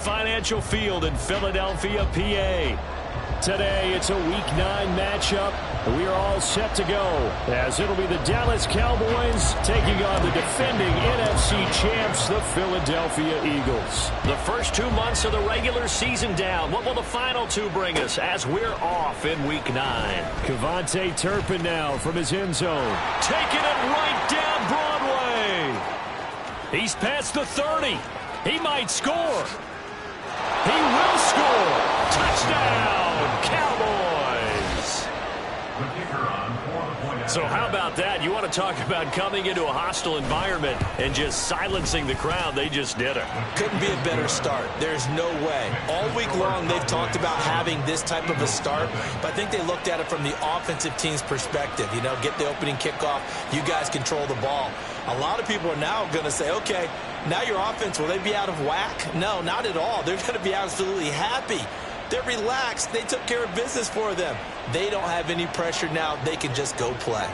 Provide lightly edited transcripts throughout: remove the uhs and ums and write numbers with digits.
Financial Field in Philadelphia, PA. Today, it's a Week 9 matchup. We are all set to go, as it'll be the Dallas Cowboys taking on the defending NFC champs, the Philadelphia Eagles. The first 2 months of the regular season down. What will the final 2 bring us as we're off in Week 9? Kevontae Turpin now from his end zone. Taking it right down Broadway. He's past the 30. He might score. He will score. Touchdown, Cowboys. So how about that? You want to talk about coming into a hostile environment and just silencing the crowd. They just did it. Couldn't be a better start. There's no way. All week long, they've talked about having this type of a start, but I think they looked at it from the offensive team's perspective. You know, get the opening kickoff. You guys control the ball. A lot of people are now going to say, okay, now your offense, will they be out of whack? No, not at all. They're going to be absolutely happy. They're relaxed. They took care of business for them. They don't have any pressure now. They can just go play.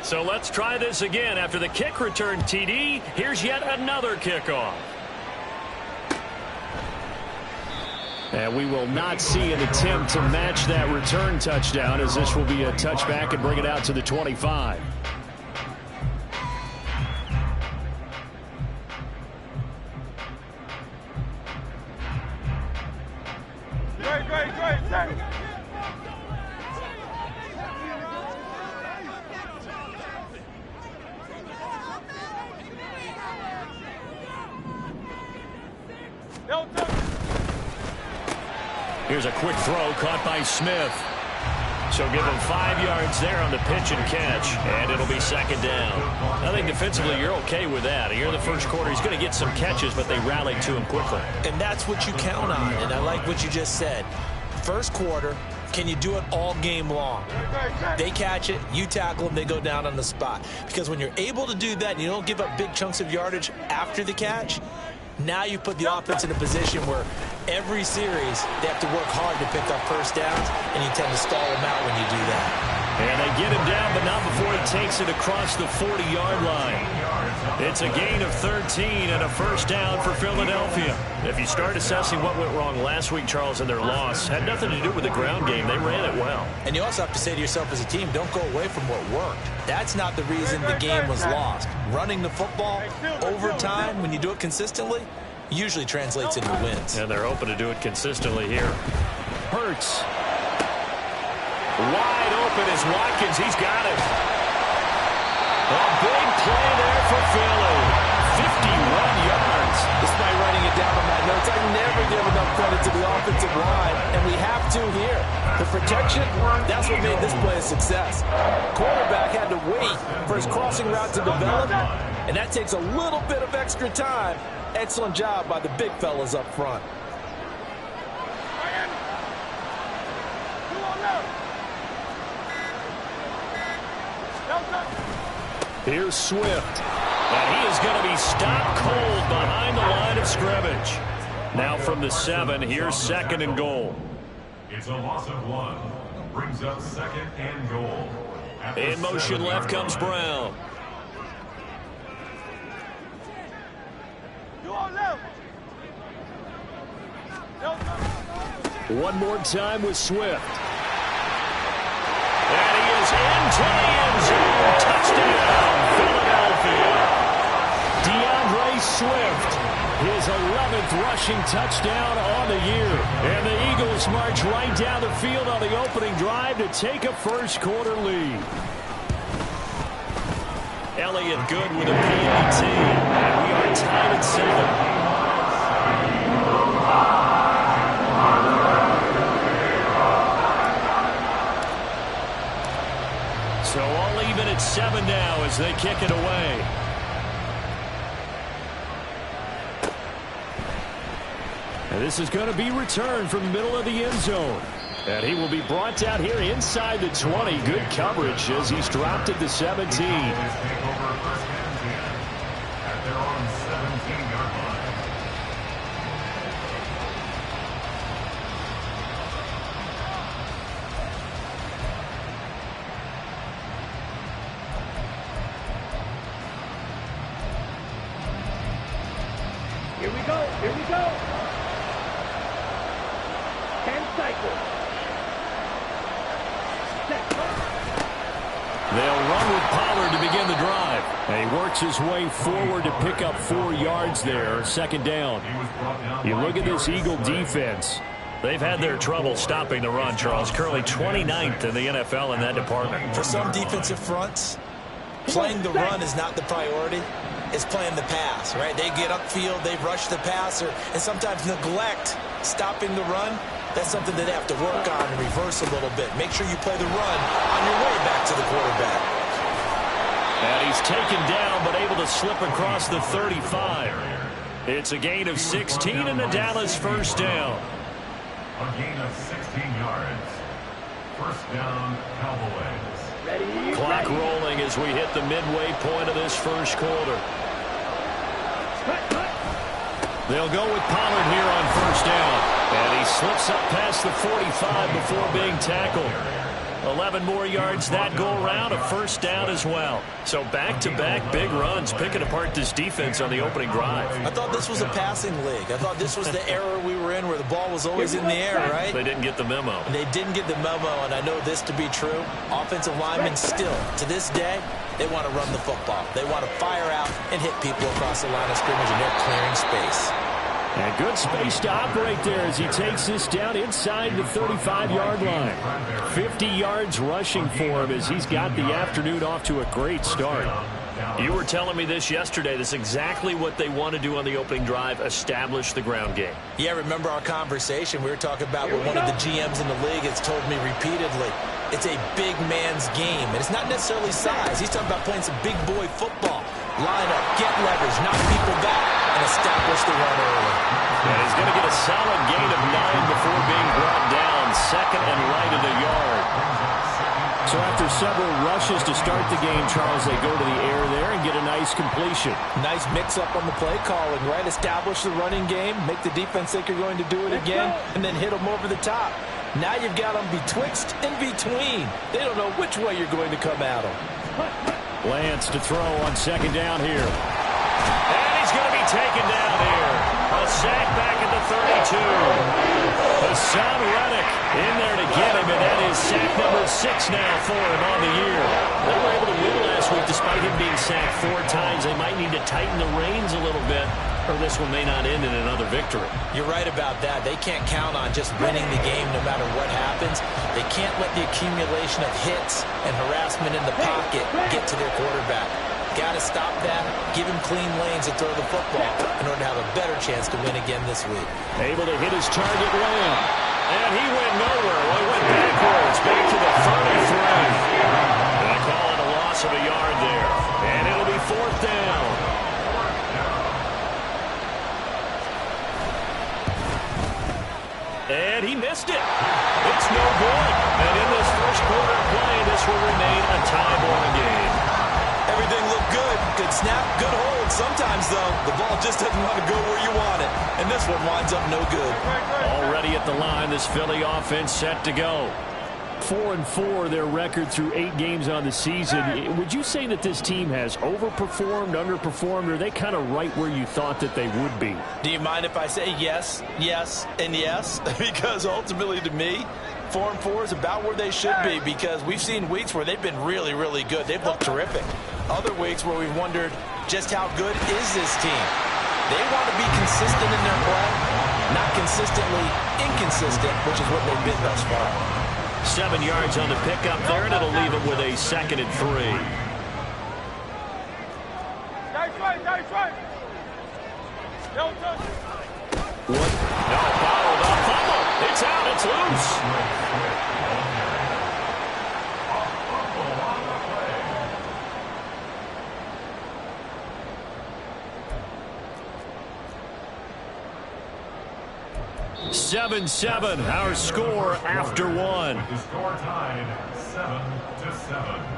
So let's try this again. After the kick return TD, here's yet another kickoff. And we will not see an attempt to match that return touchdown, as this will be a touchback and bring it out to the 25. Here's a quick throw caught by Smith. So give him 5 yards there on the pitch and catch, and it'll be second down. I think defensively you're okay with that. Here in the first quarter, he's going to get some catches, but they rallied to him quickly. And that's what you count on, and I like what you just said. First quarter, can you do it all game long? They catch it, you tackle them, they go down on the spot. Because when you're able to do that and you don't give up big chunks of yardage after the catch, now you put the offense in a position where every series they have to work hard to pick up first downs, and you tend to stall them out when you do that. And they get him down, but not before he takes it across the 40-yard line. It's a gain of 13 and a first down for Philadelphia. If you start assessing what went wrong last week, Charles, in their loss, had nothing to do with the ground game. They ran it well. And you also have to say to yourself as a team, don't go away from what worked. That's not the reason the game was lost. Running the football over time, when you do it consistently, usually translates into wins. And they're hoping to do it consistently here. Hurts. Wide open is Watkins. He's got it. A big play there for Philly. 51 yards. Despite writing it down on my notes, I never give enough credit to the offensive line, and we have to here. The protection, that's what made this play a success. Quarterback had to wait for his crossing route to develop, and that takes a little bit of extra time. Excellent job by the big fellas up front. Here's Swift. And he is going to be stopped cold behind the line of scrimmage. Now from the 7, here's second and goal. It's a loss of 1. Brings up second and goal. In motion left comes Brown. One more time with Swift. And he is into the end zone. Touchdown, Philadelphia. DeAndre Swift, his 11th rushing touchdown on the year. And the Eagles march right down the field on the opening drive to take a first quarter lead. Elliott good with a PAT. And we are tied at 7. So all even at 7 now as they kick it away. And this is going to be returned from the middle of the end zone. And he will be brought down here inside the 20. Good coverage as he's dropped at the 17. Here we go. They'll run with Pollard to begin the drive. And he works his way forward to pick up 4 yards there, second down. You look at this Eagle defense. They've had their trouble stopping the run, Charles. Currently 29th in the NFL in that department. For some defensive fronts, playing the run is not the priority. It's playing the pass, right? They get upfield, they rush the passer, and sometimes neglect stopping the run. That's something that they have to work on and reverse a little bit. Make sure you play the run on your way back to the quarterback. And he's taken down, but able to slip across the 35. It's a gain of 16 and a Dallas first down. A gain of 16 yards. First down, Cowboys. Clock rolling as we hit the midway point of this first quarter. They'll go with Pollard here on first down. And he slips up past the 45 before being tackled. 11 more yards that go around, a first down as well. So back-to-back big runs, picking apart this defense on the opening drive. I thought this was a passing league. I thought this was the era we were in where the ball was always in the air, right? They didn't get the memo. They didn't get the memo, and I know this to be true. Offensive linemen still, to this day, they want to run the football. They want to fire out and hit people across the line of scrimmage, and they're clearing space. And good space to operate there as he takes this down inside the 35-yard line. 50 yards rushing for him as he's got the afternoon off to a great start. You were telling me this yesterday. This is exactly what they want to do on the opening drive, establish the ground game. Yeah, remember our conversation? We were talking about what one of the GMs in the league has told me repeatedly. It's a big man's game, and it's not necessarily size. He's talking about playing some big boy football. Line up, get leverage, knock people back, and establish the run early. And he's going to get a solid gain of 9 before being brought down, second and right of the yard. So after several rushes to start the game, Charles, they go to the air there and get a nice completion. Nice mix-up on the play calling, right? Establish the running game, make the defense think you're going to do it again, and then hit them over the top. Now you've got them betwixt and between. They don't know which way you're going to come at them. Lance to throw on second down here. And he's going to be taken down here. A sack back at the 32. Hassan Reddick in there to get him, and that is sack number 6 now for him on the year. They were able to win last week despite him being sacked 4 times. They might need to tighten the reins a little bit, or this one may not end in another victory. You're right about that. They can't count on just winning the game no matter what happens. They can't let the accumulation of hits and harassment in the pocket get to their quarterback. Got to stop that, give him clean lanes to throw the football in order to have a better chance to win again this week. Able to hit his target Lamb. And he went nowhere. Well, he went backwards, back to the 33. And I call it a loss of a yard there. And it'll be 4th down. And he missed it. It's no good. And in this first quarter of play, this will remain a tie-ball game. Everything looked good. Good snap, good hold. Sometimes, though, the ball just doesn't want to go where you want it. And this one winds up no good. Already at the line, this Philly offense set to go. 4-4, their record through 8 games on the season. Would you say that this team has overperformed, underperformed, or are they kind of right where you thought that they would be? Do you mind if I say yes, yes, and yes? Because ultimately, to me, 4-4 is about where they should be, because we've seen weeks where they've been really, really good. They've looked terrific. Other weeks where we've wondered just how good is this team. They want to be consistent in their play, not consistently inconsistent, which is what they've been thus far. 7 yards on the pickup there, and it'll leave it with a 2nd and 3. What? No, bottled up. Fumble. It's out. It's loose. 7-7, our score after 1. The score tied 7-7.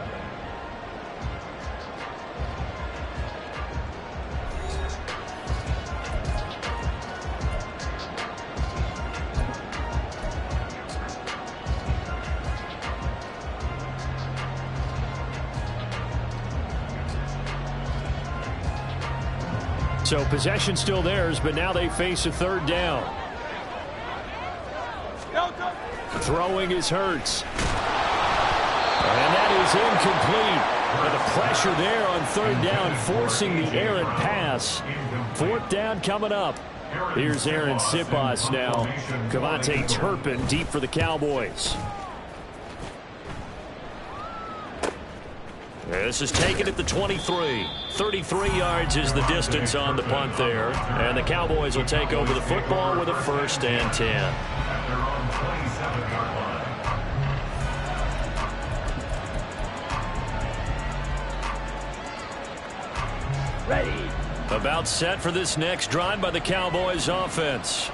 So possession still theirs, but now they face a third down. Throwing is Hurts. And that is incomplete. And the pressure there on third down, forcing the errant pass. Fourth down coming up. Here's Aaron Sipos now. Cavante Turpin deep for the Cowboys. This is taken at the 23. 33 yards is the distance on the punt there. And the Cowboys will take over the football with a 1st and 10. They're on 27-yard line. Ready. About set for this next drive by the Cowboys offense.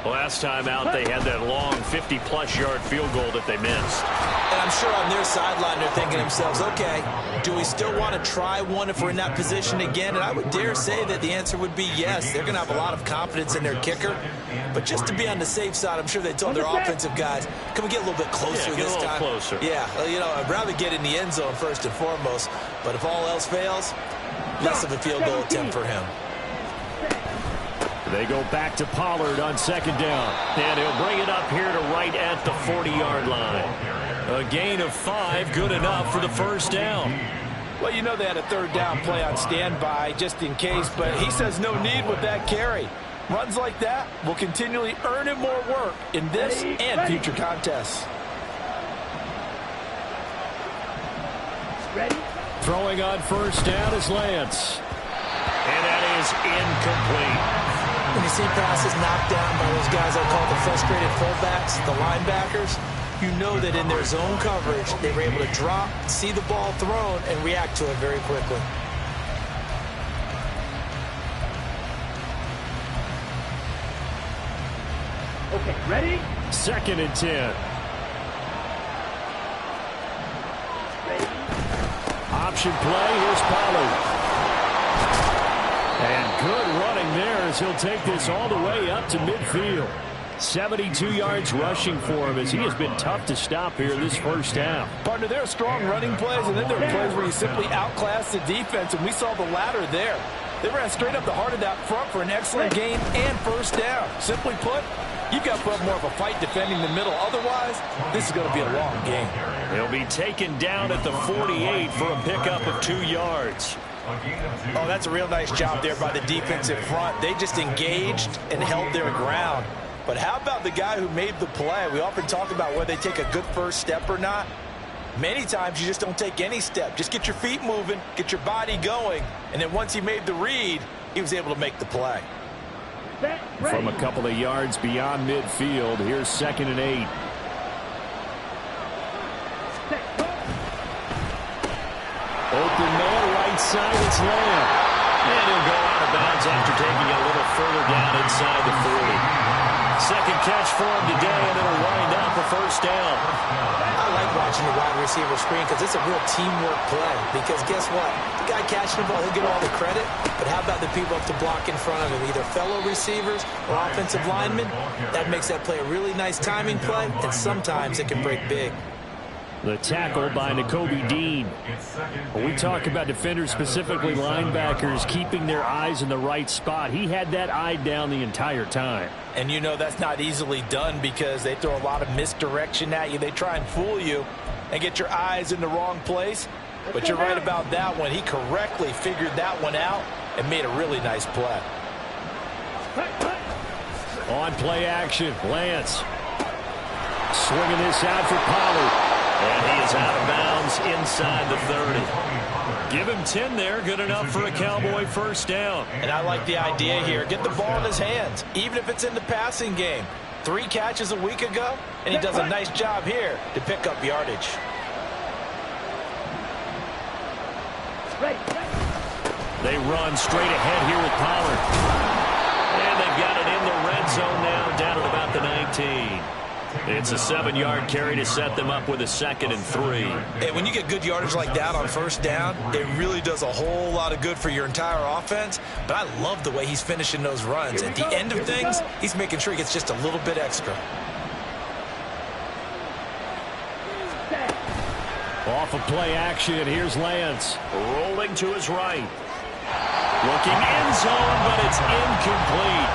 Last time out, they had that long 50-plus yard field goal that they missed. And I'm sure on their sideline they're thinking to themselves, okay, do we still want to try one if we're in that position again? And I would dare say that the answer would be yes. They're going to have a lot of confidence in their kicker. But just to be on the safe side, I'm sure they told their offensive guys, can we get a little bit closer this time? Closer. Yeah, you know, I'd rather get in the end zone first and foremost. But if all else fails, less of a field goal attempt for him. They go back to Pollard on 2nd down. And he'll bring it up here to right at the 40-yard line. A gain of 5, good enough for the 1st down. Well, you know they had a 3rd down play on standby just in case, but he says no need with that carry. Runs like that will continually earn him more work in this and future contests. Ready. Throwing on 1st down is Lance. And that is incomplete. When you see passes knocked down by those guys I call the frustrated fullbacks, the linebackers, you know that in their zone coverage, they were able to drop, see the ball thrown, and react to it very quickly. Okay, ready? 2nd and 10. Ready. Option play, here's Pollard. And good running there as he'll take this all the way up to midfield. 72 yards rushing for him as he has been tough to stop here this 1st half. Partner, there are strong running plays, and then there are plays where you simply outclass the defense, and we saw the latter there. They ran straight up the heart of that front for an excellent gain and 1st down. Simply put, you've got to put up more of a fight defending the middle. Otherwise, this is going to be a long game. He'll be taken down at the 48 for a pickup of 2 yards. Oh, that's a real nice job there by the defensive front. They just engaged and held their ground. But how about the guy who made the play? We often talk about whether they take a good first step or not. Many times you just don't take any step. Just get your feet moving, get your body going, and then once he made the read, he was able to make the play. From a couple of yards beyond midfield, here's 2nd and 8. Open man, right side, it's Lamb. And he'll go out of bounds after taking it a little further down inside the 40. Second catch for him today, and it'll wind up a 1st down. I like watching the wide receiver screen because it's a real teamwork play. Because guess what? The guy catching the ball, he'll get all the credit. But how about the people up to block in front of him, either fellow receivers or offensive linemen? That makes that play a really nice timing play, and sometimes it can break big. The tackle by Nakobe Dean. When we talk about defenders, specifically linebackers, keeping their eyes in the right spot, he had that eye down the entire time. And you know that's not easily done because they throw a lot of misdirection at you. They try and fool you and get your eyes in the wrong place. But you're right about that one. He correctly figured that one out and made a really nice play. On play action, Lance. Swinging this out for Pollard. And he is out of bounds inside the 30. Give him 10 there, good enough for a Cowboy 1st down. And I like the idea here. Get the ball in his hands, even if it's in the passing game. 3 catches a week ago, and he does a nice job here to pick up yardage. They run straight ahead here with Pollard. And they've got it in the red zone now, down at about the 19. It's a 7-yard carry to set them up with a 2nd and 3. And when you get good yardage like that on 1st down, it really does a whole lot of good for your entire offense. But I love the way he's finishing those runs. At the end of things, he's making sure he gets just a little bit extra. Off of play action, here's Lance. Rolling to his right. Looking end zone, but it's incomplete.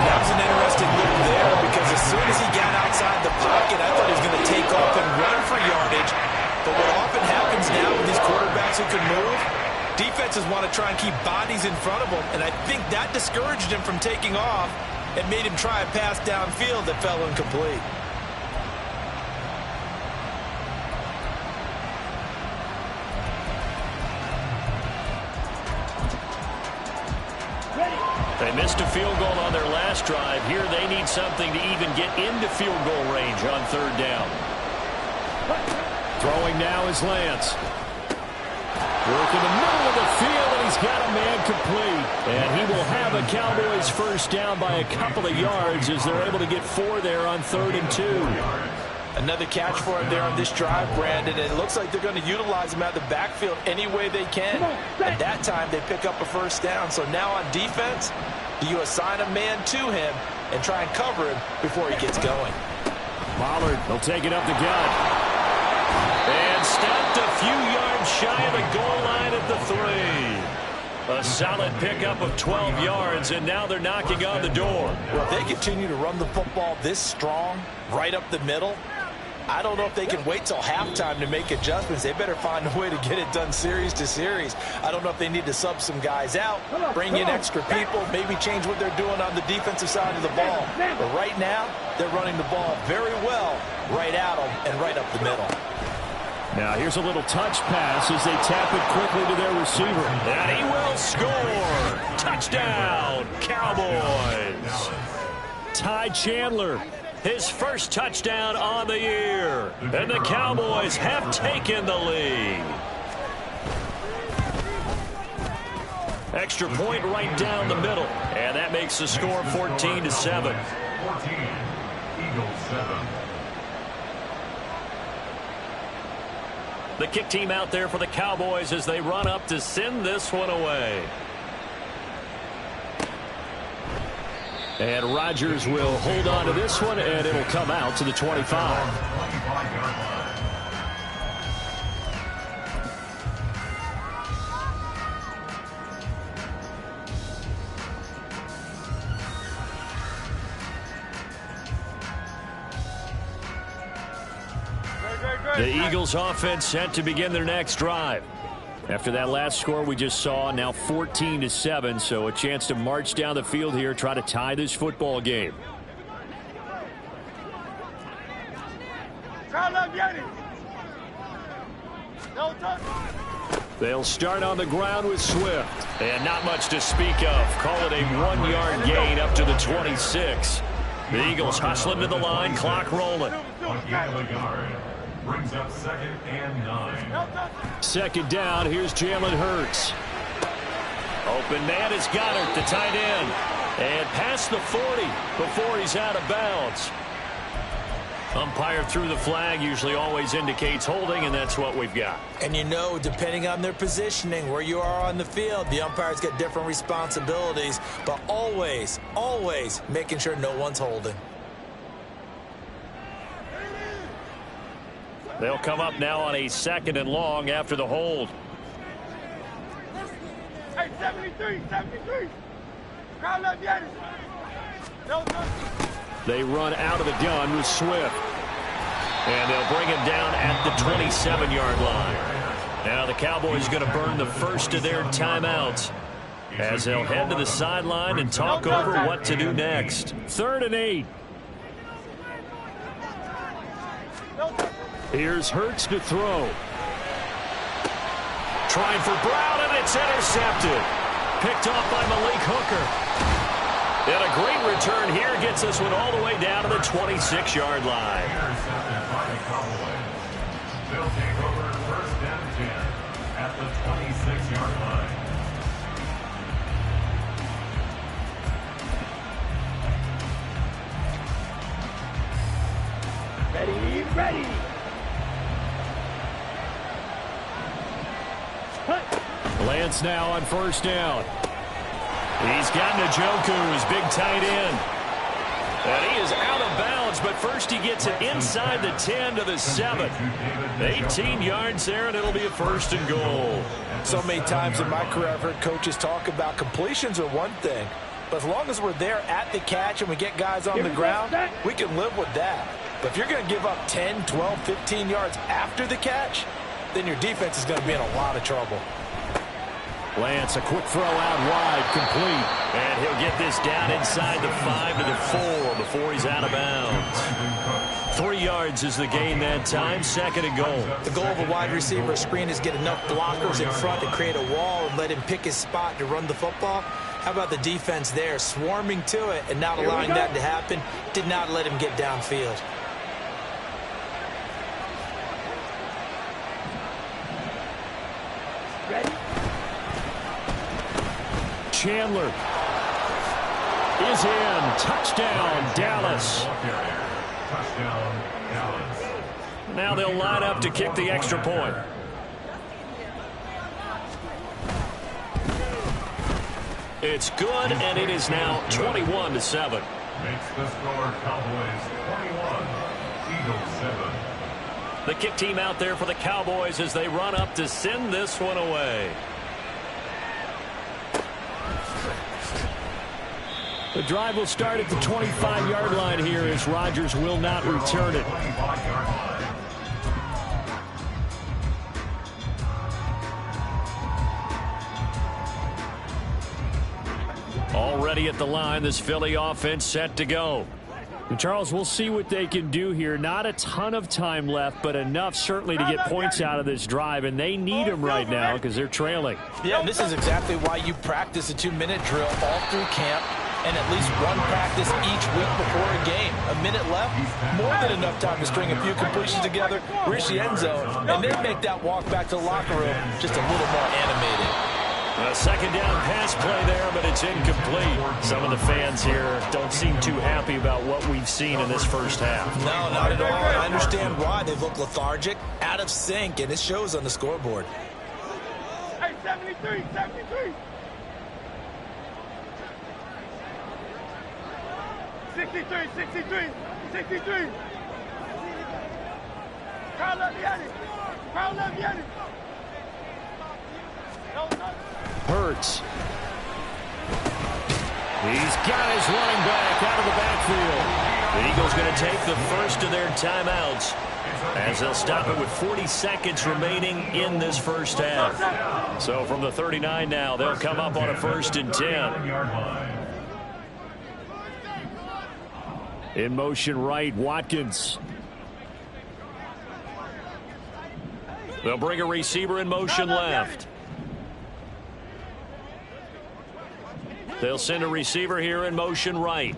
That was an interesting look there because as soon as he got outside the pocket, I thought he was going to take off and run for yardage. But what often happens now with these quarterbacks who can move, defenses want to try and keep bodies in front of them, and I think that discouraged him from taking off and made him try a pass downfield that fell incomplete. They missed a field goal on their last drive. Here they need something to even get into field goal range on third down. Throwing now is Lance. Work in the middle of the field, and he's got a man complete. And he will have a Cowboys first down by a couple of yards as they're able to get 4 there on 3rd and 2. Another catch for him there on this drive, Brandon. And it looks like they're going to utilize him out of the backfield any way they can. At that time, they pick up a first down. So now on defense, do you assign a man to him and try and cover him before he gets going? Pollard will take it up the gut. And stopped a few yards shy of the goal line at the 3. A solid pickup of 12 yards, and now they're knocking on the door. Well, if they continue to run the football this strong, right up the middle, I don't know if they can wait till halftime to make adjustments. They better find a way to get it done series to series. I don't know if they need to sub some guys out, bring in extra people, maybe change what they're doing on the defensive side of the ball. But right now, they're running the ball very well right at them and right up the middle. Now here's a little touch pass as they tap it quickly to their receiver. And he will score. Touchdown, Cowboys. Ty Chandler, his first touchdown on the year. And the Cowboys have taken the lead. Extra point right down the middle. And that makes the score 14-7. 14, Eagles 7. The kick team out there for the Cowboys as they run up to send this one away. And Rodgers will hold on to this one, and it'll come out to the 25. The Eagles offense set to begin their next drive. After that last score we just saw, now 14-7, so a chance to march down the field here, try to tie this football game. They'll start on the ground with Swift. And not much to speak of. Call it a 1-yard gain up to the 26. The Eagles hustling to the line, clock rolling. Brings up 2nd and 9. Second down, here's Jalen Hurts. Open man is Goddard, the tight end. And past the 40 before he's out of bounds. Umpire threw the flag, usually always indicates holding, and that's what we've got. And you know, depending on their positioning, where you are on the field, the umpire's got different responsibilities, but always, always making sure no one's holding. They'll come up now on a 2nd and long after the hold. Hey, 73. Crowd left Yannis. No. They run out of the gun with Swift. And they'll bring him down at the 27-yard line. Now the Cowboys going to burn the first of their timeouts as they'll head to the sideline and talk over what to do next. 3rd and 8. Here's Hurts to throw. Trying for Brown, and it's intercepted. Picked off by Malik Hooker. And a great return here gets this one all the way down to the 26-yard line. Intercepted by the Cowboys. They'll take over 1st and 10 at the 26-yard line. Ready. Lance now on 1st down. He's got Njoku, his big tight end. And he is out of bounds, but but first he gets it inside the 10 to the 7. 18 yards there, and it'll be a 1st and goal. So many times in my career I've heard coaches talk about completions are one thing, but as long as we're there at the catch and we get guys on the ground, we can live with that. But if you're going to give up 10, 12, 15 yards after the catch, then your defense is going to be in a lot of trouble. Lance, a quick throw out wide, complete. And he'll get this down inside the 5 to the 4 before he's out of bounds. 3 yards is the gain that time, 2nd and goal. The goal of a wide receiver screen is get enough blockers in front to create a wall and let him pick his spot to run the football. How about the defense there, swarming to it and not allowing that to happen? Did not let him get downfield. Chandler is in. Touchdown, Dallas. Now they'll line up to kick the extra point. It's good, and it is now 21-7. Makes the score Cowboys 21, Eagles 7. The kick team out there for the Cowboys as they run up to send this one away. The drive will start at the 25-yard line here as Rodgers will not return it. Already at the line, this Philly offense set to go. And Charles, we'll see what they can do here. Not a ton of time left, but enough certainly to get points out of this drive, and they need them right now because they're trailing. Yeah, and this is exactly why you practice a 2-minute drill all through camp and at least one practice each week before a game. A minute left, more than enough time to string a few completions together, reach the end zone, and then make that walk back to the locker room just a little more animated. A second down pass play there, but it's incomplete. Some of the fans here don't seem too happy about what we've seen in this first half. No, not at all. I understand why. They look lethargic, out of sync, and it shows on the scoreboard. Hey, 73, 73. 63, 63, 63. Crowd left Yanni. Crowd left Yanni. Hurts. He's got his running back out of the backfield. The Eagles going to take the first of their timeouts as they'll stop it with 40 seconds remaining in this first half. So from the 39 now, they'll come up on a 1st and 10. In motion right, Watkins. They'll bring a receiver in motion left. They'll send a receiver here in motion right.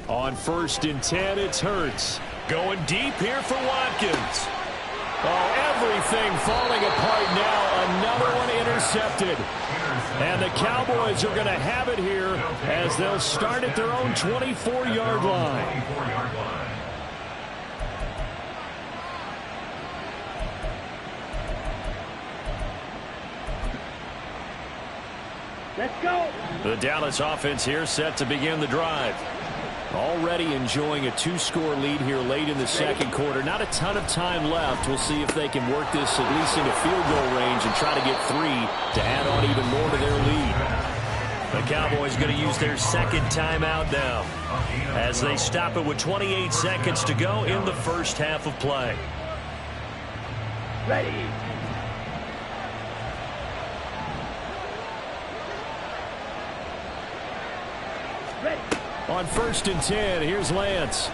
On 1st and 10, it's Hurts. Going deep here for Watkins. Oh, everything falling apart now. Another one intercepted. And the Cowboys are going to have it here as they'll start at their own 24-yard line. Let's go. The Dallas offense here set to begin the drive. Already enjoying a 2-score lead here late in the second quarter. Not a ton of time left. We'll see if they can work this at least into field goal range and try to get 3 to add on even more to their lead. The Cowboys going to use their second timeout now as they stop it with 28 seconds to go in the first half of play. Ready. On 1st and 10, here's Lance.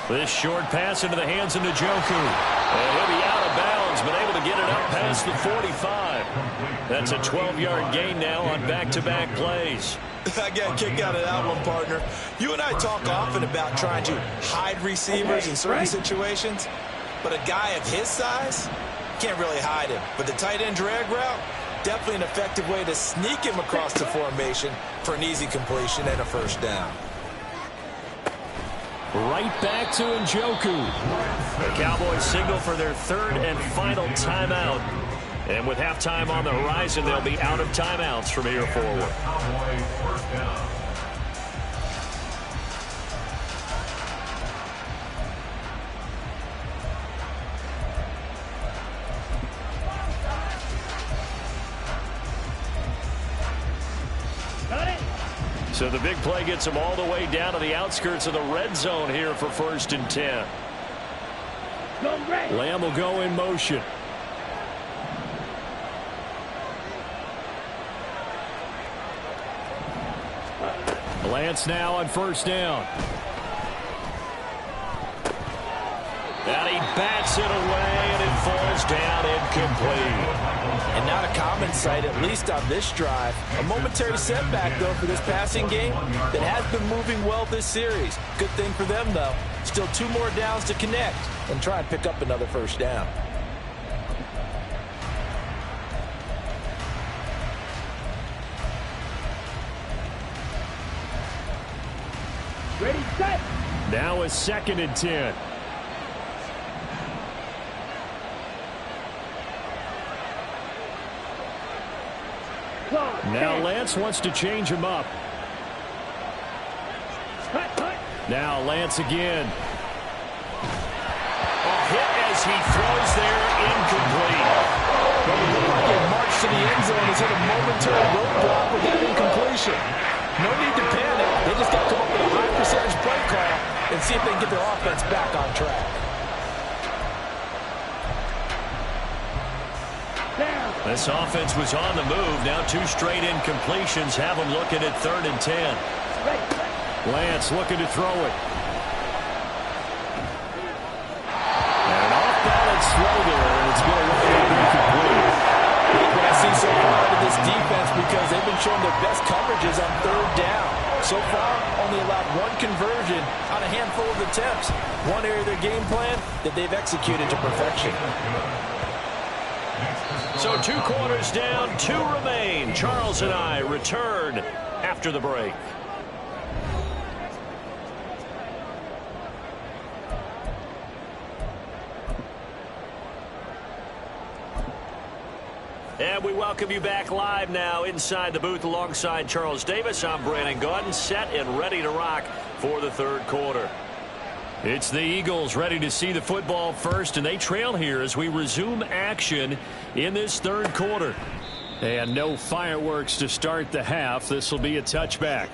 This short pass into the hands of Njoku. And he'll be out of bounds, but able to get it up past the 45. That's a 12-yard gain now on back-to-back plays. I got a kick out of that one, partner. You and I talk often about trying to hide receivers in certain situations, but a guy of his size can't really hide him. But the tight end drag route, definitely an effective way to sneak him across the formation for an easy completion and a first down. Right back to Njoku. The Cowboys signal for their 3rd and final timeout And with halftime on the horizon, they'll be out of timeouts from here forward. Cowboys first down. So the big play gets them all the way down to the outskirts of the red zone here for 1st and 10. Lamb will go in motion. Lance now on 1st down. And he bats it away, and it falls down incomplete. And not a common sight, at least on this drive. A momentary setback, though, for this passing game that has been moving well this series. Good thing for them, though. Still 2 more downs to connect and try and pick up another 1st down. Ready, set. Now a 2nd and 10. Now Lance wants to change him up. Now Lance again. A hit as he throws there, incomplete. Well, it looked like a march to the end zone has hit a momentary roadblock with that incompletion. No need to panic. They just got to come up with a high percentage play call and see if they can get their offense back on track. This offense was on the move. Now 2 straight incompletions have them looking at 3rd and 10. Lance looking to throw it. And an off-balance throw there, and it's going to wind up incomplete. What I see so far out of this defense, because they've been showing their best coverages on 3rd down. So far, only allowed 1 conversion on a handful of attempts. One area of their game plan that they've executed to perfection. So 2 quarters down, 2 remain. Charles and I return after the break. And we welcome you back live now inside the booth alongside Charles Davis. I'm Brandon Gaudin, set and ready to rock for the 3rd quarter. It's the Eagles ready to see the football first, and they trail here as we resume action in this 3rd quarter. And no fireworks to start the half. This will be a touchback.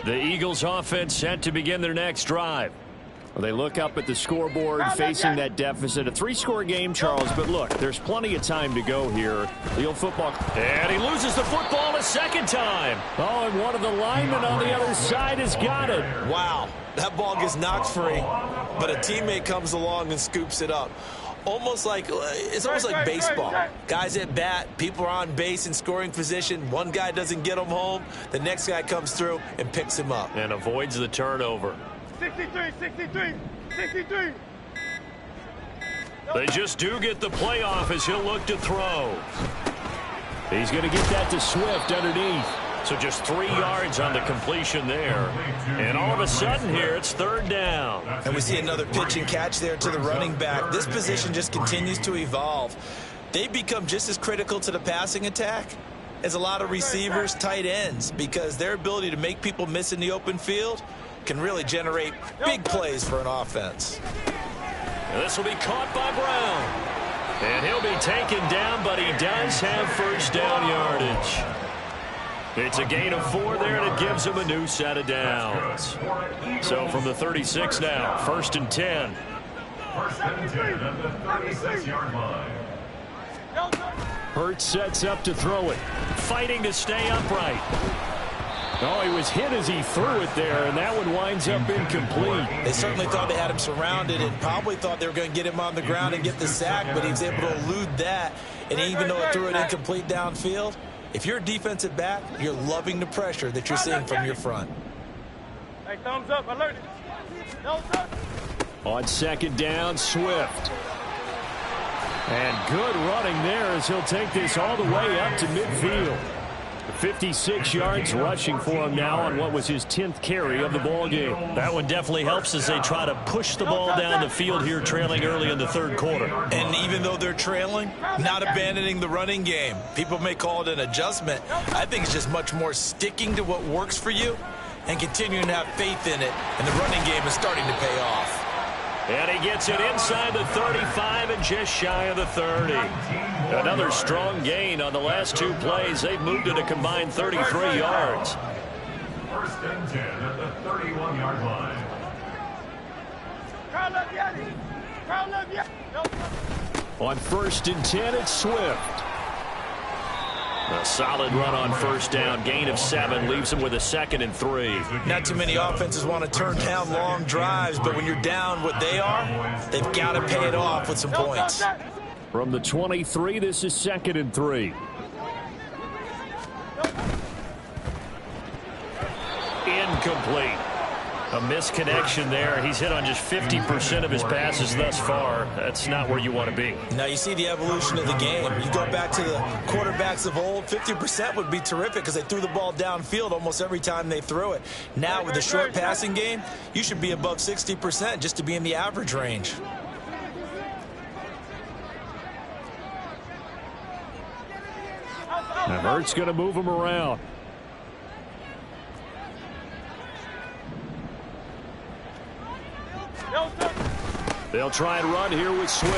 The Eagles offense set to begin their next drive. Well, they look up at the scoreboard facing that deficit. A 3-score game, Charles, but look, there's plenty of time to go here. The old football. And he loses the football a 2nd time. Oh, and one of the linemen on the other side has got it. Wow, that ball gets knocked free, but a teammate comes along and scoops it up. It's almost like baseball. Guys at bat, people are on base in scoring position. One guy doesn't get him home. The next guy comes through and picks him up. And avoids the turnover. 63, 63, 63. They just do get the playoff as he'll look to throw. He's going to get that to Swift underneath. So just 3 yards on the completion there. And all of a sudden here, it's 3rd down. And we see another pitch and catch there to the running back. This position just continues to evolve. They become just as critical to the passing attack as a lot of receivers, tight ends, because their ability to make people miss in the open field can really generate big plays for an offense. And this will be caught by Brown. And he'll be taken down, but he does have 1st down yardage. It's a gain of 4 there, and it gives him a new set of downs. So from the 36 now, 1st and 10. 1st and 10 at the 36-yard line. Hurts sets up to throw it. Fighting to stay upright. Oh, he was hit as he threw it there, and that one winds up incomplete. They certainly thought they had him surrounded and probably thought they were going to get him on the ground and get the sack, but he was able to elude that. And even though it threw it incomplete downfield, if you're a defensive back, you're loving the pressure that you're seeing from your front. Hey, thumbs up, alert. Thumbs up. On 2nd down, Swift. And good running there as he'll take this all the way up to midfield. 56 yards rushing for him now on what was his 10th carry of the ball game. That one definitely helps as they try to push the ball down the field here, trailing early in the third quarter. And even though they're trailing, not abandoning the running game. People may call it an adjustment. I think it's just much more sticking to what works for you and continuing to have faith in it. And the running game is starting to pay off. And he gets it inside the 35 and just shy of the 30. Another strong gain on the last two plays. They've moved it a combined 33 yards. First and 10 at the 31-yard line. On first and 10, it's Swift. A solid run on first down. Gain of 7 leaves him with a 2nd and 3. Not too many offenses want to turn down long drives, but when you're down what they are, they've got to pay it off with some points. From the 23, this is 2nd and 3. Incomplete. A misconnection there. He's hit on just 50% of his passes thus far. That's not where you want to be. Now you see the evolution of the game. You go back to the quarterbacks of old, 50% would be terrific because they threw the ball downfield almost every time they threw it. Now with the short passing game, you should be above 60% just to be in the average range. Now Hurts going to move him around. They'll try and run here with Swift.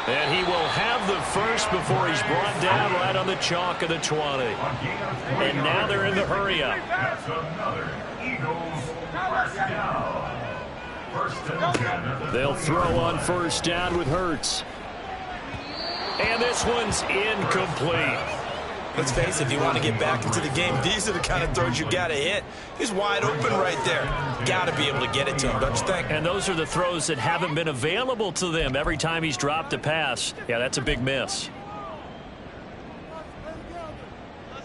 And he will have the first before he's brought down right on the chalk of the 20. And now they're in the hurry-up. That's another Eagles first down. First and 10 at the They'll throw on first down with Hurts. And this one's incomplete. Let's face it, if you want to get back into the game, these are the kind of throws you got to hit. He's wide open right there. Got to be able to get it to him, don't you think? And those are the throws that haven't been available to them every time he's dropped a pass. Yeah, that's a big miss.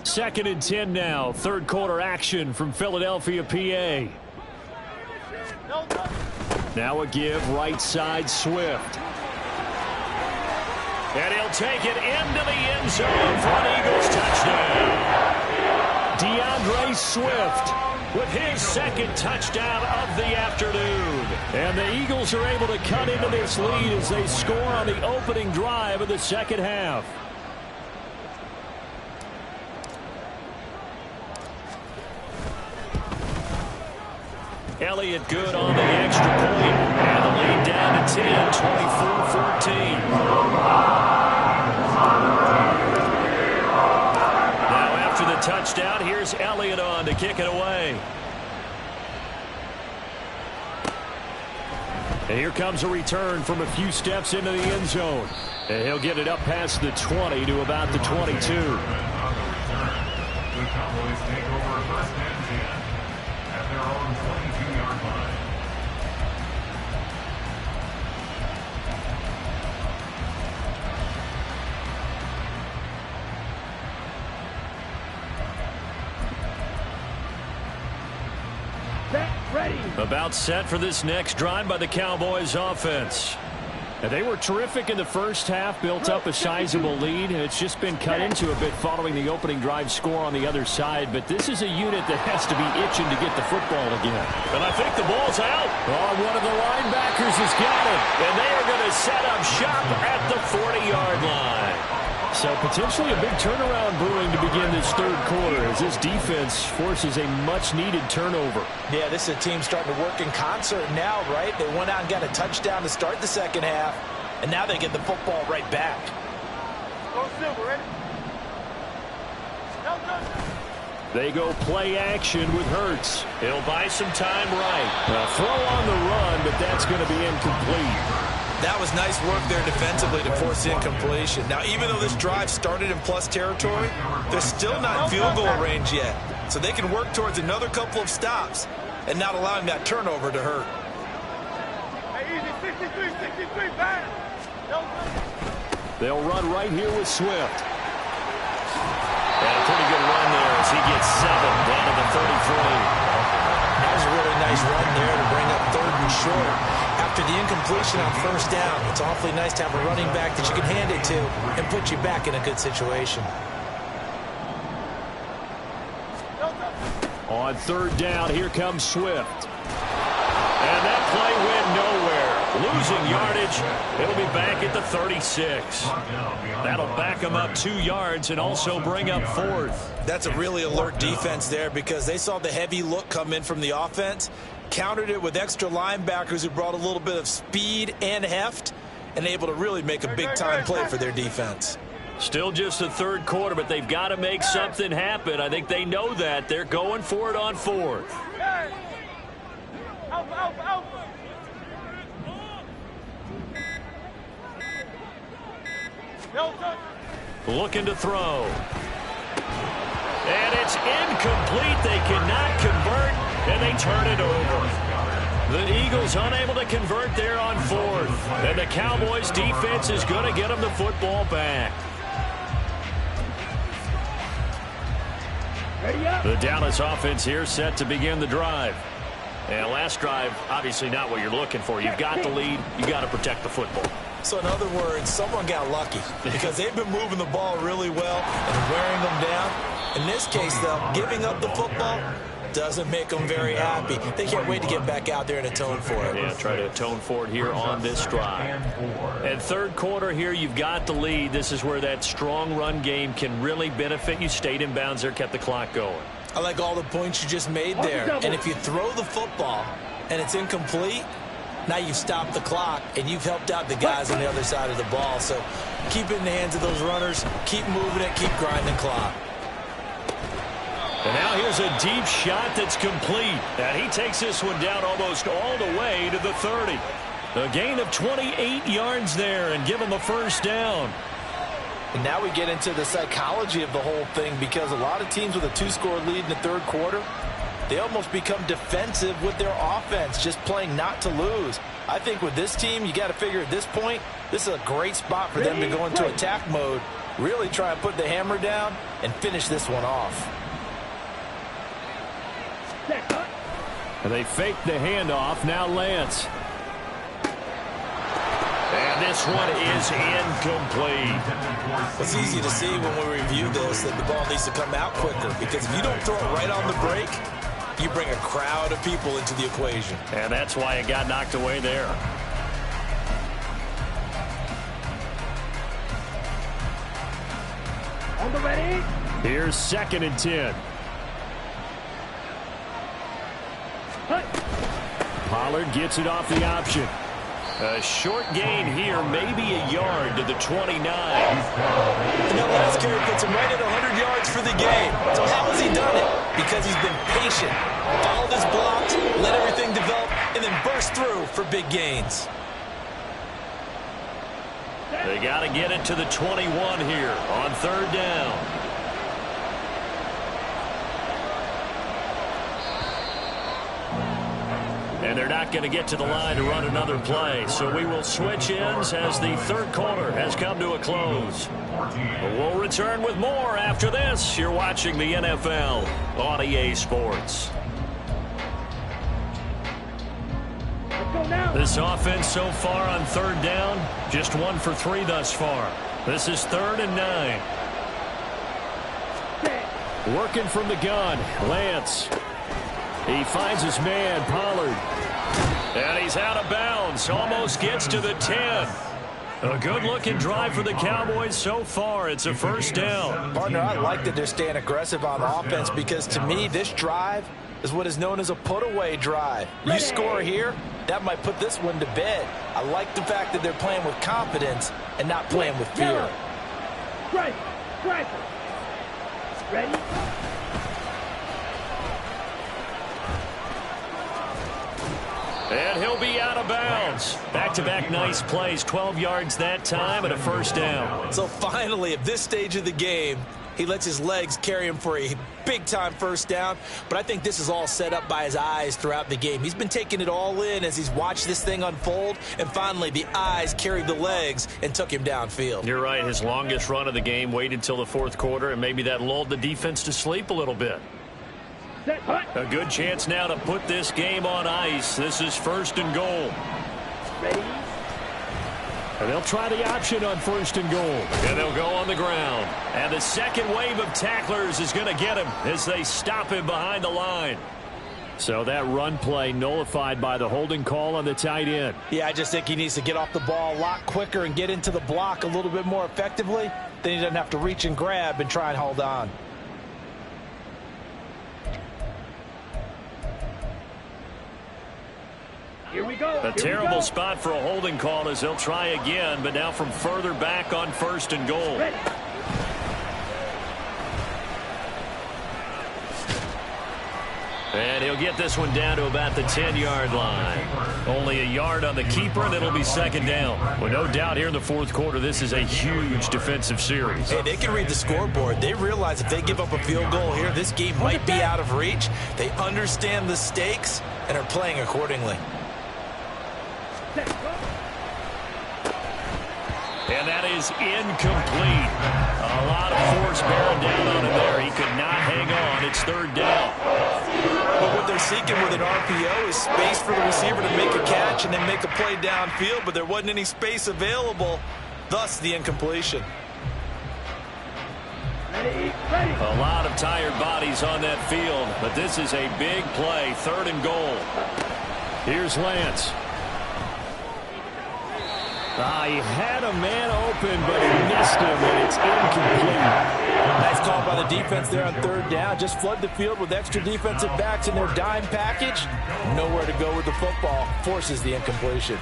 2nd and 10 now. Third quarter action from Philadelphia, PA. Now a give right side Swift. And he'll take it into the end zone for an Eagles touchdown. DeAndre Swift With his 2nd touchdown of the afternoon. And the Eagles are able to cut into this lead as they score on the opening drive of the second half. Elliott good on the extra point. And the lead down to 10, 24-14. Now after the touchdown, here's Elliott on to kick it away. And here comes a return from a few steps into the end zone. And he'll get it up past the 20 to about the 22. The Cowboys take over first and 10 at their own 22-yard line. About set for this next drive by the Cowboys offense. And they were terrific in the first half, built up a sizable lead, and it's just been cut into a bit following the opening drive score on the other side. But this is a unit that has to be itching to get the football again. And I think the ball's out. Oh, one of the linebackers has got it. And they are going to set up shop at the 40-yard line. So potentially a big turnaround brewing to begin this third quarter as this defense forces a much-needed turnover. Yeah, this is a team starting to work in concert now, right? They went out and got a touchdown to start the second half, and now they get the football right back. They go play action with Hurts. He'll buy some time right. A throw on the run, but that's going to be incomplete. That was nice work there defensively to force the incompletion. Now, even though this drive started in plus territory, they're still not in field goal range yet. So they can work towards another couple of stops and not allowing that turnover to hurt. They'll run right here with Swift. And a pretty good run there as he gets 7 down to the 33. That was a really nice run there to bring up 3rd and short. After the incompletion on first down, it's awfully nice to have a running back that you can hand it to and put you back in a good situation. On third down, here comes Swift. And that play went nowhere. Losing yardage. It'll be back at the 36. That'll back them up 2 yards and also bring up 4th. That's a really alert defense there because they saw the heavy look come in from the offense, countered it with extra linebackers who brought a little bit of speed and heft, and able to really make a big-time play for their defense. Still just the third quarter, but they've got to make something happen. I think they know that. They're going for it on 4th. Looking to throw. And it's incomplete. They cannot convert, and they turn it over. The Eagles unable to convert there on 4th. And the Cowboys defense is going to get them the football back. The Dallas offense here set to begin the drive. And last drive, obviously not what you're looking for. You've got the lead. You've got to protect the football. So in other words, someone got lucky because they've been moving the ball really well and wearing them down. In this case, though, giving up the football doesn't make them very happy. They can't wait to get back out there and atone for it. Yeah, try to atone for it here on this drive. And third quarter here, you've got the lead. This is where that strong run game can really benefit you. Stayed in bounds there, kept the clock going. I like all the points you just made there. And if you throw the football and it's incomplete, now you've stopped the clock and you've helped out the guys on the other side of the ball. So keep it in the hands of those runners. Keep moving it. Keep grinding clock. And now here's a deep shot that's complete. And he takes this one down almost all the way to the 30. A gain of 28 yards there and give him a first down. And now we get into the psychology of the whole thing because a lot of teams with a 2-score lead in the third quarter, they almost become defensive with their offense, just playing not to lose. I think with this team, you got to figure at this point, this is a great spot for them to go into attack mode, really try and put the hammer down and finish this one off. And they fake the handoff. Now Lance. And this one is incomplete. It's easy to see when we review this that the ball needs to come out quicker because if you don't throw it right on the break, you bring a crowd of people into the equation. And that's why it got knocked away there. On the ready. Here's 2nd and 10. Pollard gets it off the option. A short gain here, maybe a yard to the 29. And that last carry puts him right at 100 yards for the game. So how has he done it? Because he's been patient, followed his blocks, let everything develop, and then burst through for big gains. They got to get it to the 21 here on third down. And they're not going to get to the line to run another play. So we will switch ends as the third quarter has come to a close. We'll return with more after this. You're watching the NFL on EA Sports. This offense so far on third down, just 1 for 3 thus far. This is 3rd and 9. Working from the gun, Lance. He finds his man, Pollard. And he's out of bounds. Almost gets to the 10. A good-looking drive for the Cowboys so far. It's a first down. Partner, I like that they're staying aggressive on offense because, to me, this drive is what is known as a put-away drive. You score here, that might put this one to bed. I like the fact that they're playing with confidence and not playing with fear. Ready. And he'll be out of bounds. Back-to-back nice plays. 12 yards that time and a first down. So finally, at this stage of the game, he lets his legs carry him for a big-time first down. But I think this is all set up by his eyes throughout the game. He's been taking it all in as he's watched this thing unfold. And finally, the eyes carried the legs and took him downfield. You're right. His longest run of the game waited till the fourth quarter, and maybe that lulled the defense to sleep a little bit. A good chance now to put this game on ice. This is 1st and goal. Ready. And they'll try the option on 1st and goal. And they'll go on the ground. And the second wave of tacklers is going to get him as they stop him behind the line. So that run play nullified by the holding call on the tight end. Yeah, I just think he needs to get off the ball a lot quicker and get into the block a little bit more effectively. Then he doesn't have to reach and grab and try and hold on. Here we go. A terrible spot for a holding call as they'll try again, but now from further back on 1st and goal. Ready. And he'll get this one down to about the 10-yard line. Only a yard on the keeper, and it'll be 2nd down. Well, no doubt here in the 4th quarter, this is a huge defensive series. Hey, they can read the scoreboard. They realize if they give up a field goal here, this game might be out of reach. They understand the stakes and are playing accordingly. And that is incomplete. A lot of force bearing down on him there. He could not hang on. It's 3rd down. But what they're seeking with an RPO is space for the receiver to make a catch and then make a play downfield, but there wasn't any space available, thus the incompletion. A lot of tired bodies on that field, but this is a big play. 3rd and goal. Here's Lance. He had a man open, but he missed him, and it's incomplete. Nice call by the defense there on 3rd down. Just flood the field with extra defensive backs in their dime package. Nowhere to go with the football. Forces the incompletion.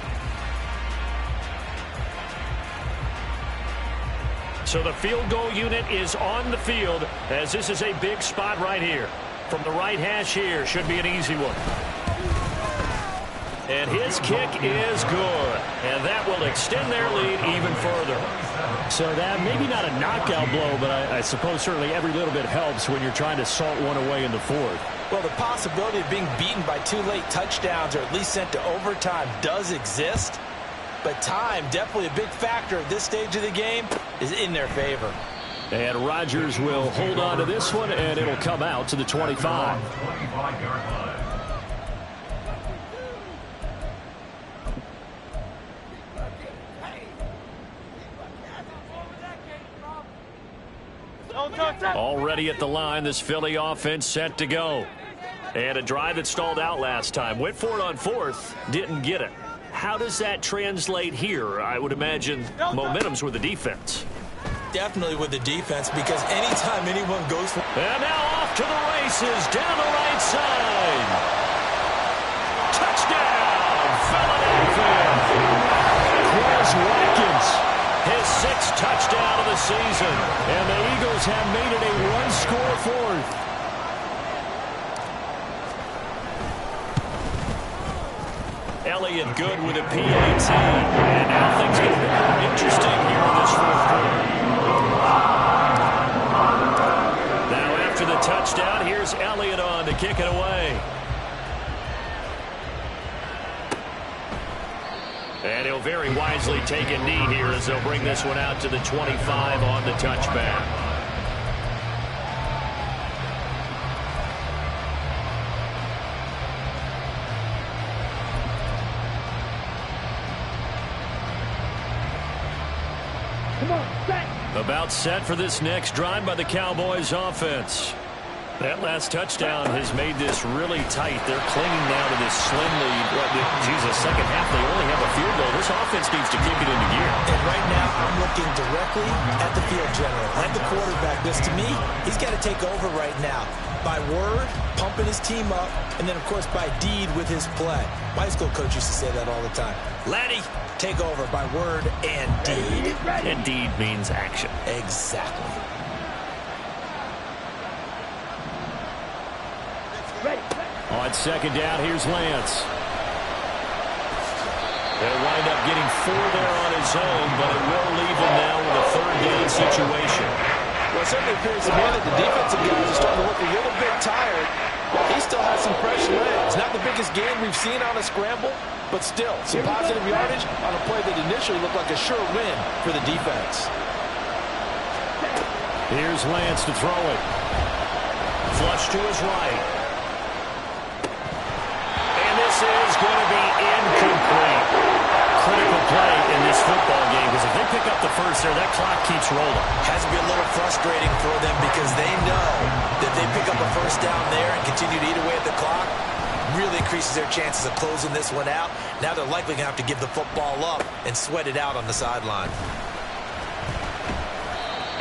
So the field goal unit is on the field as this is a big spot right here. From the right hash here, should be an easy one. And his kick is good. And that will extend their lead even further. So that maybe not a knockout blow, but I suppose certainly every little bit helps when you're trying to salt one away in the 4th. Well, the possibility of being beaten by 2 late touchdowns or at least sent to overtime does exist. But time, definitely a big factor at this stage of the game, is in their favor. And Rodgers will hold on to this one, and it'll come out to the 25. 25-yard line. Already at the line, this Philly offense set to go. And a drive that stalled out last time. Went for it on 4th, didn't get it. How does that translate here? I would imagine momentum's with the defense. Definitely with the defense, because anytime anyone goes for... And now off to the races down the right side. Touchdown, Philadelphia. Chris Watkins. His 6th touchdown of the season. And the Eagles have made it a one-score 4th. Elliott good with a PAT. And now things get more interesting here in this 4th quarter. Now after the touchdown, here's Elliott on to kick it away. And he'll very wisely take a knee here as they'll bring this one out to the 25 on the touchback. About set for this next drive by the Cowboys offense. That last touchdown has made this really tight. They're clinging now to this slim lead. Second half, they only have a field goal. This offense needs to kick it into gear. And right now, I'm looking directly at the field general, at the quarterback. Because to me, he's got to take over right now. By word, pumping his team up, and then, of course, by deed with his play. My high school coach used to say that all the time. Laddie, take over by word and deed. And deed means action. Exactly. On 2nd down, here's Lance. They'll wind up getting 4 there on his own, but it will leave him now with a 3rd down situation. Well, it certainly appears to me that the defensive guys are starting to look a little bit tired. He still has some fresh legs. Not the biggest gain we've seen on a scramble, but still, some positive yardage on a play that initially looked like a sure win for the defense. Here's Lance to throw it. Flush to his right. And this is going to be incomplete. Critical play in this football game. pick up the first there. That clock keeps rolling. Has to be a little frustrating for them because they know that they pick up a first down there and continue to eat away at the clock, really increases their chances of closing this one out. Now they're likely going to have to give the football up and sweat it out on the sideline.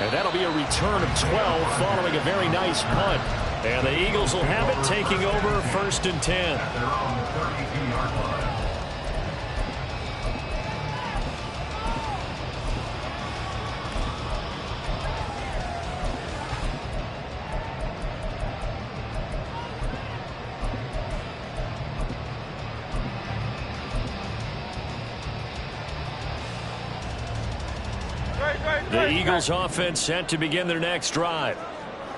And that'll be a return of 12 following a very nice punt. And the Eagles will have it, taking over 1st and 10. At their own 32-yard line. The Eagles offense set to begin their next drive.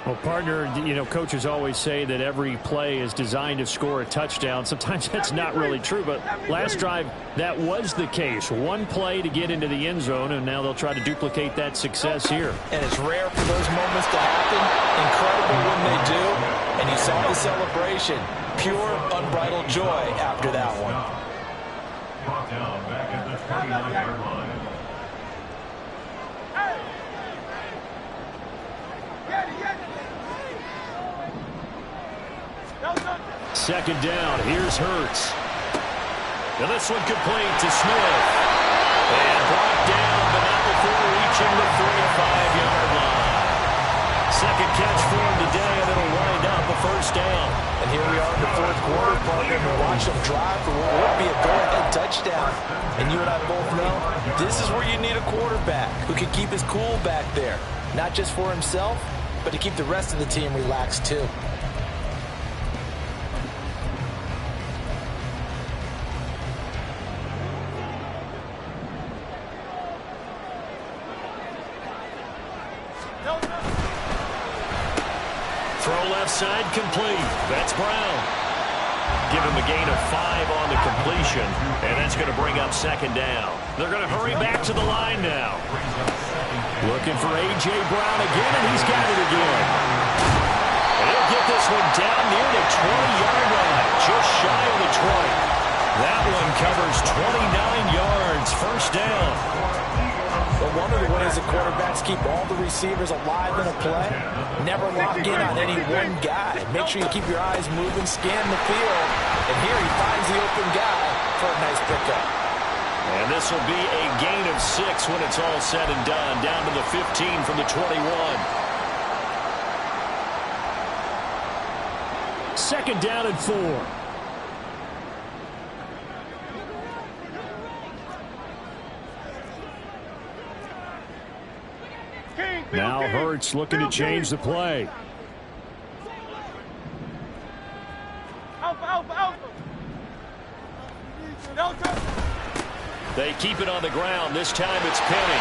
Well, partner, you know, coaches always say that every play is designed to score a touchdown. Sometimes that's not really true, but last drive, that was the case. One play to get into the end zone, and now they'll try to duplicate that success here. And it's rare for those moments to happen. Incredible when they do. And you saw the celebration. Pure, unbridled joy after that one. Brought down back at the 29-yard line. Second down. Here's Hurts. And this one complete to Smith. And brought down, but not before reaching the 45-yard line. Second catch for him today, and it'll wind up a first down. And here we are in the fourth quarter, partner, and watch them drive for what would be a go-ahead touchdown. And you and I both know this is where you need a quarterback who can keep his cool back there. Not just for himself, but to keep the rest of the team relaxed too. Throw left side complete. That's Brown. Give him a gain of 5 on the completion, and that's going to bring up second down. They're going to hurry back to the line now. Looking for A.J. Brown again, and he's got it again. And he'll get this one down near the 20-yard line, just shy of the 20. That one covers 29 yards, first down. But one of the ways that quarterbacks keep all the receivers alive in a play, never lock in on any one guy. Make sure you keep your eyes moving, scan the field, and here he finds the open guy for a nice pickup. And this will be a gain of 6 when it's all said and done, down to the 15 from the 21. Second down and 4. Now Hurts looking to change the play. They keep it on the ground. This time it's Penny.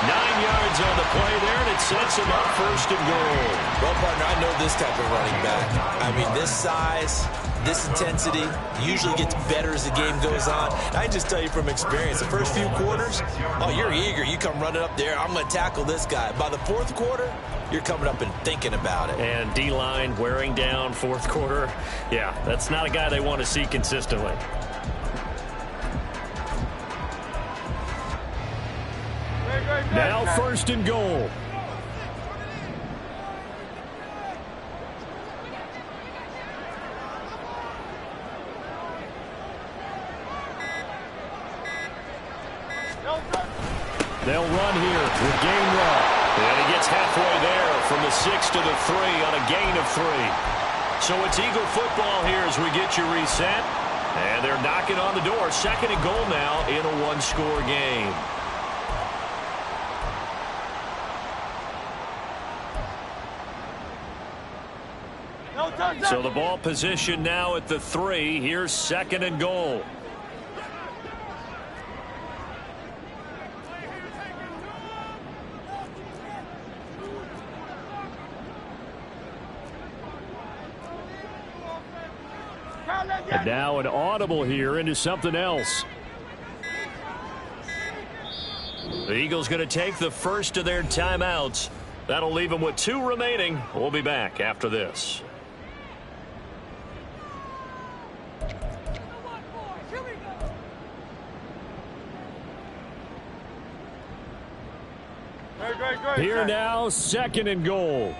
9 yards on the play there, and it sets him up first and goal. Well, partner, I know this type of running back. I mean, this size, this intensity usually gets better as the game goes on. I just tell you from experience, the first few quarters, oh, you're eager. You come running up there, I'm going to tackle this guy. By the fourth quarter, you're coming up and thinking about it. And D-line wearing down fourth quarter. Yeah, that's not a guy they want to see consistently. Now first and goal. They'll run here with Gainwell. And he gets halfway there from the 6 to the 3 on a gain of 3. So it's Eagle football here as we get you reset. And they're knocking on the door. Second and goal now in a one-score game. So the ball position now at the 3. Here's second and goal. And now an audible here into something else. The Eagles going to take the first of their timeouts. That'll leave them with 2 remaining. We'll be back after this. Here now, 2nd and goal.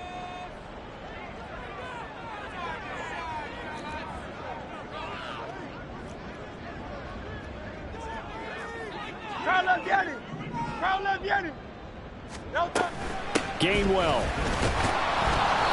Gainwell.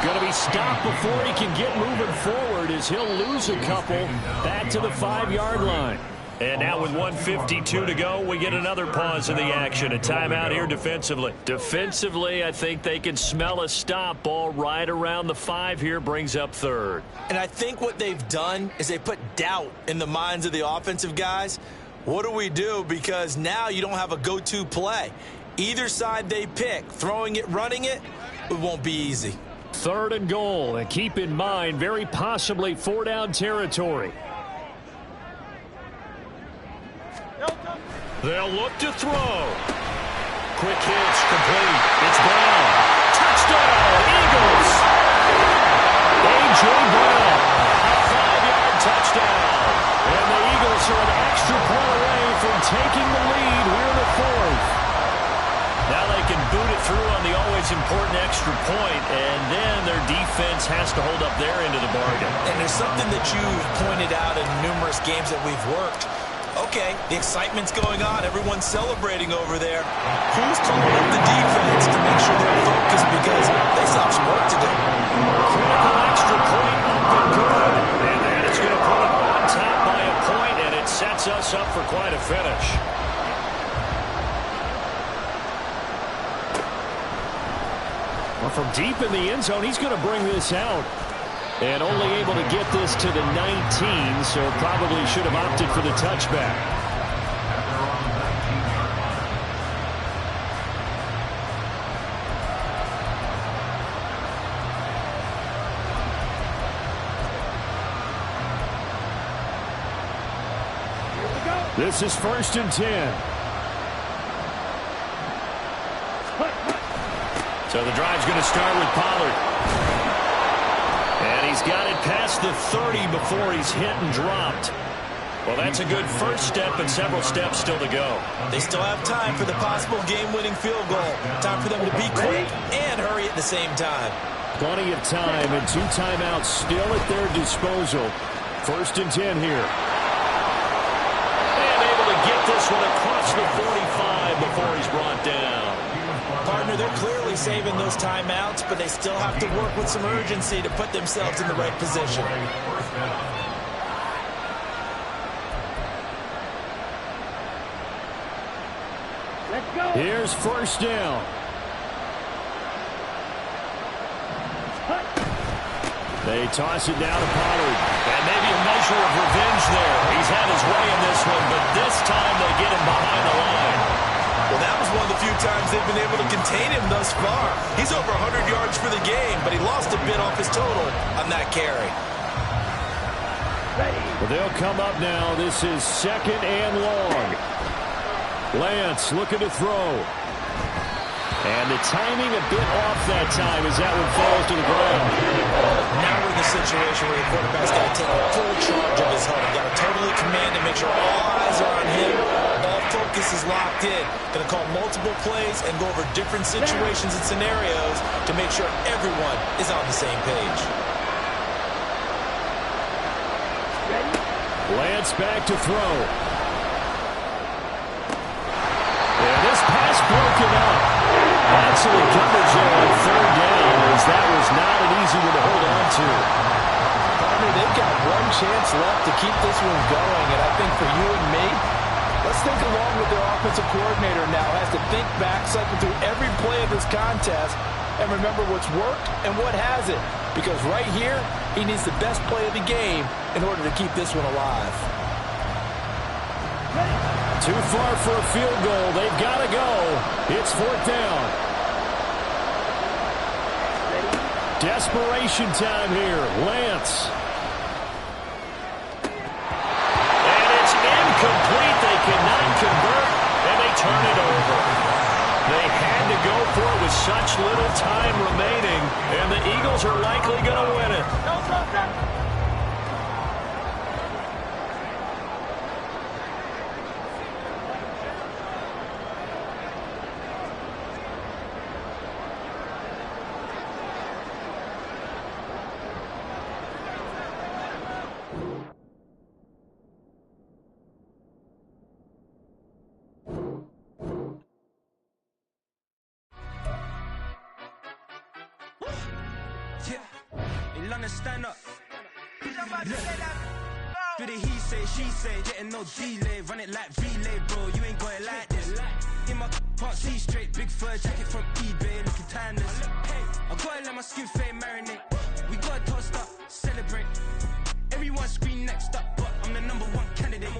Going to be stopped before he can get moving forward as he'll lose a couple back to the 5-yard line. And now with 1:52 to go, we get another pause in the action. A timeout here defensively. Defensively, I think they can smell a stop. Ball right around the 5 here, brings up 3rd. And I think what they've done is they put doubt in the minds of the offensive guys. What do we do? Because now you don't have a go-to play. Either side they pick, throwing it, running it, it won't be easy. 3rd and goal, and keep in mind, very possibly 4-down territory. They'll look to throw. Quick hitch, complete. It's Brown. Touchdown, Eagles. A.J. Brown, a 5-yard touchdown. And the Eagles are an extra point away from taking the lead here in the 4th. Now they can boot it through on the always important extra point, and then their defense has to hold up their end of the bargain. And there's something that you've pointed out in numerous games that we've worked. Okay, the excitement's going on. Everyone's celebrating over there. Who's calling up the defense to make sure they're focused because they still have some work to do? Critical extra point up and good. And then it's going to put them on top by a point, and it sets us up for quite a finish. Well, from deep in the end zone, he's going to bring this out. And only able to get this to the 19, so probably should have opted for the touchback. This is 1st and 10. So the drive's going to start with Pollard. And he's got it past the 30 before he's hit and dropped. Well, that's a good first step and several steps still to go. They still have time for the possible game-winning field goal. Time for them to be quick and hurry at the same time. Plenty of time and 2 timeouts still at their disposal. 1st and 10 here. And able to get this one across the 45 before he's brought down. Partner, they're clearly saving those timeouts, but they still have to work with some urgency to put themselves in the right position. Let's go. Here's 1st down. They toss it down to Pollard. And maybe a measure of revenge there. He's had his way in this one, but this time they get him behind the line. Well, that was one of the few times they've been able to contain him thus far. He's over 100 yards for the game, but he lost a bit off his total on that carry. Well, they'll come up now. This is 2nd and long. Lance looking to throw. And the timing a bit off that time as that one falls to the ground. Now we're in the situation where the quarterback's got to take full charge of his huddle. Got to totally command and make sure all eyes are on him. All focus is locked in. Going to call multiple plays and go over different situations and scenarios to make sure everyone is on the same page. Lance back to throw. And this pass broken up. Excellent coverage there on 3rd down, as that was not an easy one to hold on to. Partner, they've got one chance left to keep this one going, and I think for you and me, let's think along with their offensive coordinator now. Has to think back, cycle through every play of this contest, and remember what's worked and what hasn't. Because right here, he needs the best play of the game in order to keep this one alive. Too far for a field goal. They've got to go. It's 4th down. Desperation time here. Lance. And it's incomplete. They cannot convert, and they turn it over. They had to go for it with such little time remaining, and the Eagles are likely going to win it. London, stand up. Do the he say, she say, getting no delay. Run it like relay, bro, you ain't got it like this. In my part C straight, big fur jacket from eBay, looking timeless. I gotta let my skin fade marinate. We gotta toast up, celebrate. Everyone scream next up, but I'm the #1 candidate.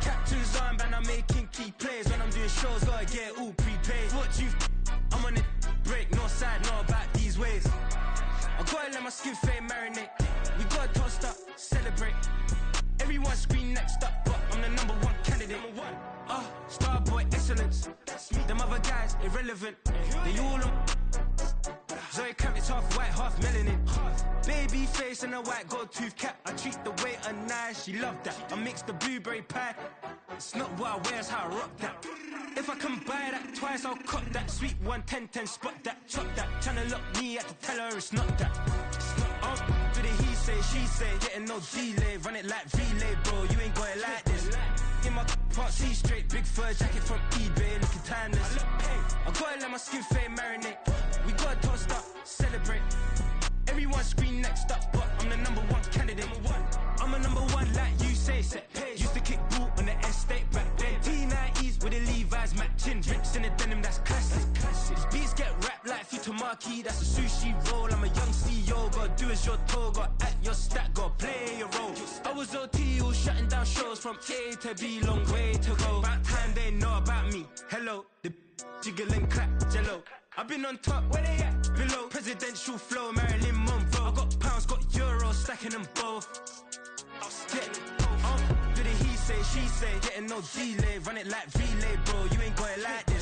Captain's armband, I'm making key plays. When I'm doing shows, gotta get all prepaid. What you I'm on it, break, no side, no about these ways. I gotta let my skin fade marinate. We gotta toast up, celebrate. Everyone scream next up, but I'm the #1 candidate. Starboy excellence. Them other guys irrelevant. They all on. Zoe Camp, it's half white, half melanin. Baby face and a white gold tooth cap. I treat the waiter nice, she love that. I mix the blueberry pie. It's not what I wear, it's how I rock that. If I can buy that twice, I'll cut that. Sweet 110, spot that, chop that. Tryna lock me, I have to tell her it's not that. Do the he say, she say, getting no delay. Run it like relay, bro, you ain't got it like this. In my part C straight, big fur jacket from eBay, looking timeless. I gotta let my skin fade marinate. We gotta toast up, celebrate. Everyone scream next up, but I'm the #1 candidate. I'm a #1 like you say, set pace. Used to kick boot on the estate back then. T90s with the Levi's matching. Rips in the denim, that's classic. These beats get wrapped like Futamaki, that's a sushi roll. I'm a young CEO, gotta do as you're told. Gotta act your stat, gotta play your role. I was OT, all shutting down shows from A to B, long way to go. About time they know about me. Hello, the jiggle and clap, jello. I've been on top, where they at? Below, presidential flow, Marilyn Monroe. I got pounds, got euros, stacking them both. Do the he say, she say, getting no delay. Run it like relay, bro, you ain't got it like this.